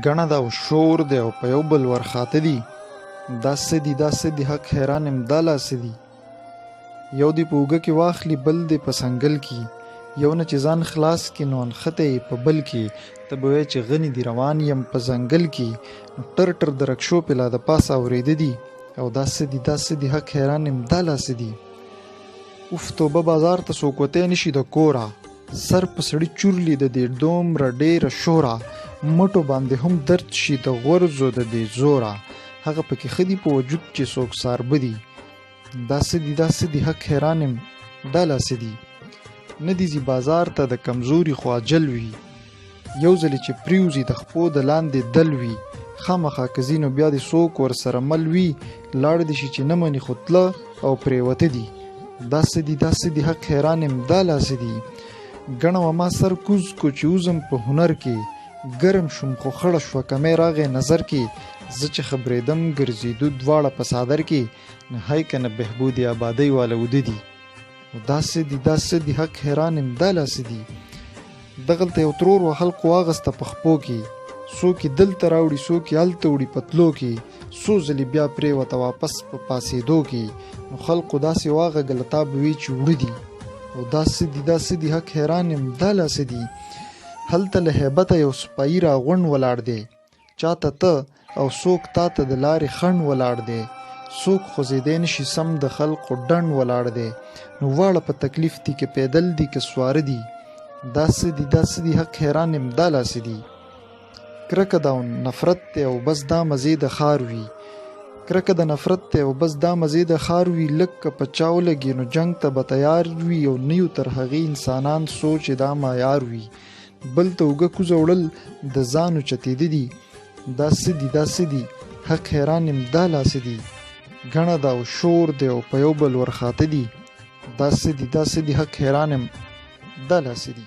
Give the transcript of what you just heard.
ګڼه ده او شور دی او په یو بل ورخاته دي. دا څه دي دا څه دي حق حیران یم دا لا څه دي. یو دې په اوږه کې واخلي بل دې په سنګل کې، یو نه چې ځان خلاص کړي نو نښته یې په بل کې. ته به وایې چې غني دي روان یم په ځنګل کې، نو ټر ټر د رکشو پې لا د پاسه اورېده دي. او دا څه دي دا څه دي حق حیران یم دا لا څه دي. اوف توبه بازار ته څوک وتی نشي د کوره، سر په سړي چورلي د دې دومره ډېره شوره. مټو باندې هم درد شي د غورځو د دې زوره، هغه پکې ښه دي په وجود چې څوک ساربه دي. دا څه دي دا څه دي حق حیران یم دا لا څه دي. نه دي ځي بازار ته د کمزوري خو اجل وي، یو ځلې چې پریوځي د خپو د لاندې دل وي. خامخا که ځي نو بیا دې څوک ورسره مل وي، لاړ دې شي چې نه مني خو تله او پرېوته دي. دا څه دي دا څه دي حق حیران یم دا لا څه دي. ګڼه وه ما سر کوز کو چې وزم په هنر کې، ګرم شوم خو خړه شوه کمی راغی نظر کې. زه چې خبرېدم ګرځېدو دواړه په څادر کې، نهی که نه بهبود آبادۍ واله وده دي. دا څه دي دا څه دي حق حیران یم دا لا څه دي. دغلته یو ترور و خلقو واغسته په خپو کې، څوک یې دلته راوړي څوک یې هلته وړي په تلو کې. څو ځلې بیا پرېوته واپس په پاسېدو کې، نو خلقو داسې واغږه له تا به وي چې وړه دي. او دا څه دي دا څه دي حق حیران یم دا لا څه دي. هلته له هیبته یو سپایي راغونډ ولاړ دی، چاته ته او څوک تا ته د لارې خنډ ولاړ دی. څوک خوځېدی نشي سم د خلقو ډنډ ولاړ دی. نو واړه په تکلیف دي که پیدل دي که سواره دي. دا څه دي دا څه دي حق حیران یم دا لا څه دي. کرکه ده او نفرت دی او بس دا مزې د ښار وي، کرکه د نفرت دی او بس دا مزې د ښار وي. لږ که په چا ولګي نو جنګ ته به تیار وي، او نه یو تر هغې انسانان سوچ دا معیار وي. بل ته اوږه کوزه وړل د ځانو چتېده دي. دا څه دي دا څه دي حق حیران یم دا لا څه دي. ګڼه ده او شور دی او په یو بل ورخاته دي. دا څه دي دا څه دي حق حیران یم دا لا څه دي.